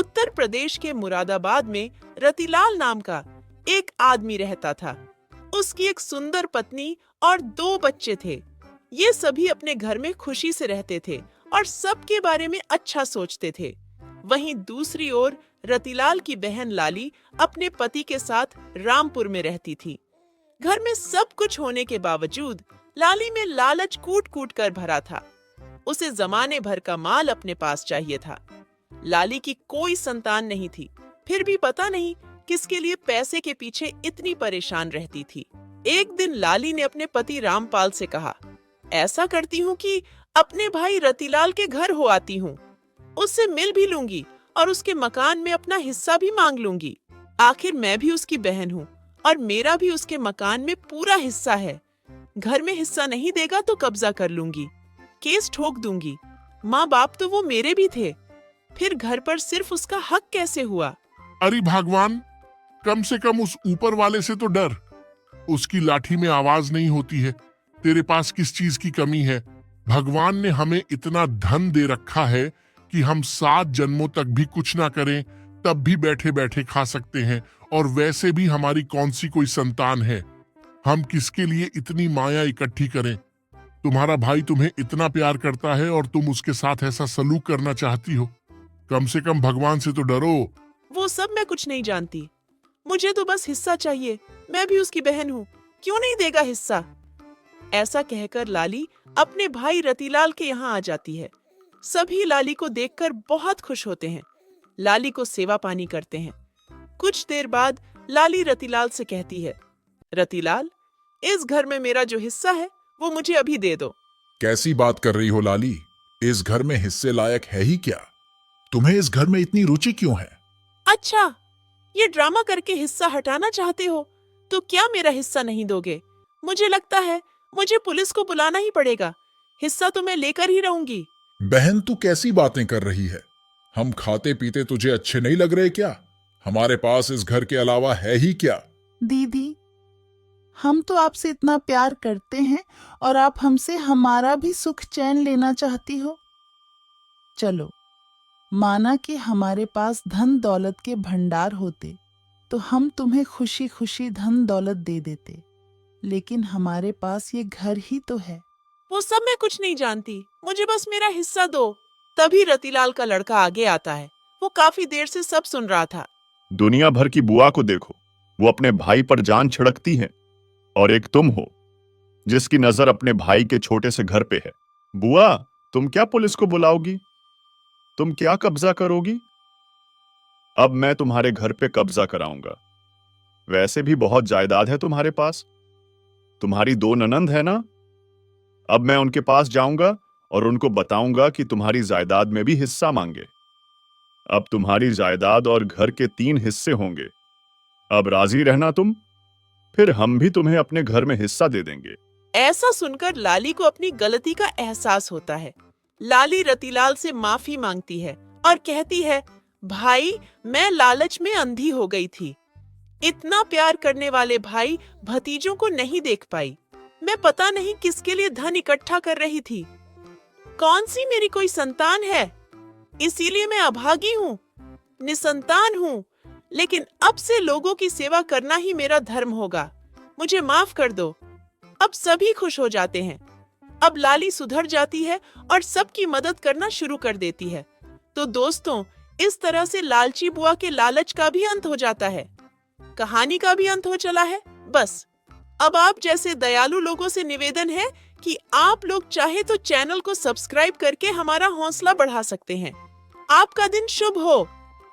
उत्तर प्रदेश के मुरादाबाद में रतिलाल नाम का एक आदमी रहता था। उसकी एक सुंदर पत्नी और 2 बच्चे थे। ये सभी अपने घर में खुशी से रहते थे और सबके बारे में अच्छा सोचते थे। वहीं दूसरी ओर रतिलाल की बहन लाली अपने पति के साथ रामपुर में रहती थी। घर में सब कुछ होने के बावजूद लाली में लालच कूट कूट कर भरा था। उसे जमाने भर का माल अपने पास चाहिए था। लाली की कोई संतान नहीं थी, फिर भी पता नहीं किसके लिए पैसे के पीछे इतनी परेशान रहती थी। एक दिन लाली ने अपने पति रामपाल से कहा, ऐसा करती हूँ कि अपने भाई रतिलाल के घर हो आती हूँ, उससे मिल भी लूंगी और उसके मकान में अपना हिस्सा भी मांग लूंगी। आखिर मैं भी उसकी बहन हूँ और मेरा भी उसके मकान में पूरा हिस्सा है। घर में हिस्सा नहीं देगा तो कब्जा कर लूंगी, केस ठोक दूंगी। माँ बाप तो वो मेरे भी थे, फिर घर पर सिर्फ उसका हक कैसे हुआ? अरे भगवान, कम से कम उस ऊपर वाले से तो डर। उसकी लाठी में आवाज नहीं होती है। तेरे पास किस चीज की कमी है? भगवान ने हमें इतना धन दे रखा है कि हम 7 जन्मों तक भी कुछ ना करें तब भी बैठे बैठे खा सकते हैं, और वैसे भी हमारी कौन सी कोई संतान है। हम किसके लिए इतनी माया इकट्ठी करें? तुम्हारा भाई तुम्हें इतना प्यार करता है और तुम उसके साथ ऐसा सलूक करना चाहती हो। कम से कम भगवान से तो डरो। वो सब मैं कुछ नहीं जानती, मुझे तो बस हिस्सा चाहिए। मैं भी उसकी बहन हूँ, क्यों नहीं देगा हिस्सा? ऐसा कहकर लाली अपने भाई रतिलाल के यहाँ आ जाती है। सभी लाली को देखकर बहुत खुश होते हैं, लाली को सेवा पानी करते हैं। कुछ देर बाद लाली रतिलाल से कहती है, रतिलाल, इस घर में मेरा जो हिस्सा है वो मुझे अभी दे दो। कैसी बात कर रही हो लाली? इस घर में हिस्से लायक है ही क्या? तुम्हें इस घर में इतनी रुचि क्यों है? अच्छा, ये ड्रामा करके हिस्सा हटाना चाहते हो तो क्या मेरा हिस्सा नहीं दोगे? मुझे लगता है मुझे पुलिस को बुलाना ही पड़ेगा। हिस्सा तो मैं लेकर ही रहूंगी। बहन, तू कैसी बातें कर रही है? हम खाते पीते तुझे अच्छे नहीं लग रहे क्या? हमारे पास इस घर के अलावा है ही क्या? दीदी, हम तो आपसे इतना प्यार करते हैं और आप हमसे हमारा भी सुख चैन लेना चाहती हो। चलो, माना कि हमारे पास धन दौलत के भंडार होते तो हम तुम्हें खुशी खुशी धन दौलत दे देते, लेकिन हमारे पास ये घर ही तो है। वो सब मैं कुछ नहीं जानती, मुझे बस मेरा हिस्सा दो। तभी रतिलाल का लड़का आगे आता है। वो काफी देर से सब सुन रहा था। दुनिया भर की बुआ को देखो, वो अपने भाई पर जान छिड़कती हैं, और एक तुम हो जिसकी नजर अपने भाई के छोटे से घर पे है। बुआ, तुम क्या पुलिस को बुलाओगी? तुम क्या कब्जा करोगी? अब मैं तुम्हारे घर पे कब्जा कराऊंगा। वैसे भी बहुत जायदाद है तुम्हारे पास। तुम्हारी 2 ननंद है ना? अब मैं उनके पास जाऊंगा और उनको बताऊंगा कि तुम्हारी जायदाद में भी हिस्सा मांगे। अब तुम्हारी जायदाद और घर के 3 हिस्से होंगे। अब राजी रहना तुम, फिर हम भी तुम्हें अपने घर में हिस्सा दे देंगे। ऐसा सुनकर लाली को अपनी गलती का एहसास होता है। लाली रतिलाल से माफी मांगती है और कहती है, भाई, मैं लालच में अंधी हो गई थी। इतना प्यार करने वाले भाई भतीजों को नहीं देख पाई। मैं पता नहीं किसके लिए धन इकट्ठा कर रही थी। कौन सी मेरी कोई संतान है? इसीलिए मैं अभागी हूँ, निसंतान हूँ। लेकिन अब से लोगों की सेवा करना ही मेरा धर्म होगा। मुझे माफ कर दो। अब सभी खुश हो जाते हैं। अब लाली सुधर जाती है और सबकी मदद करना शुरू कर देती है। तो दोस्तों, इस तरह से लालची बुआ के लालच का भी अंत हो जाता है। कहानी का भी अंत हो चला है। बस अब आप जैसे दयालु लोगों से निवेदन है कि आप लोग चाहे तो चैनल को सब्सक्राइब करके हमारा हौसला बढ़ा सकते हैं। आपका दिन शुभ हो।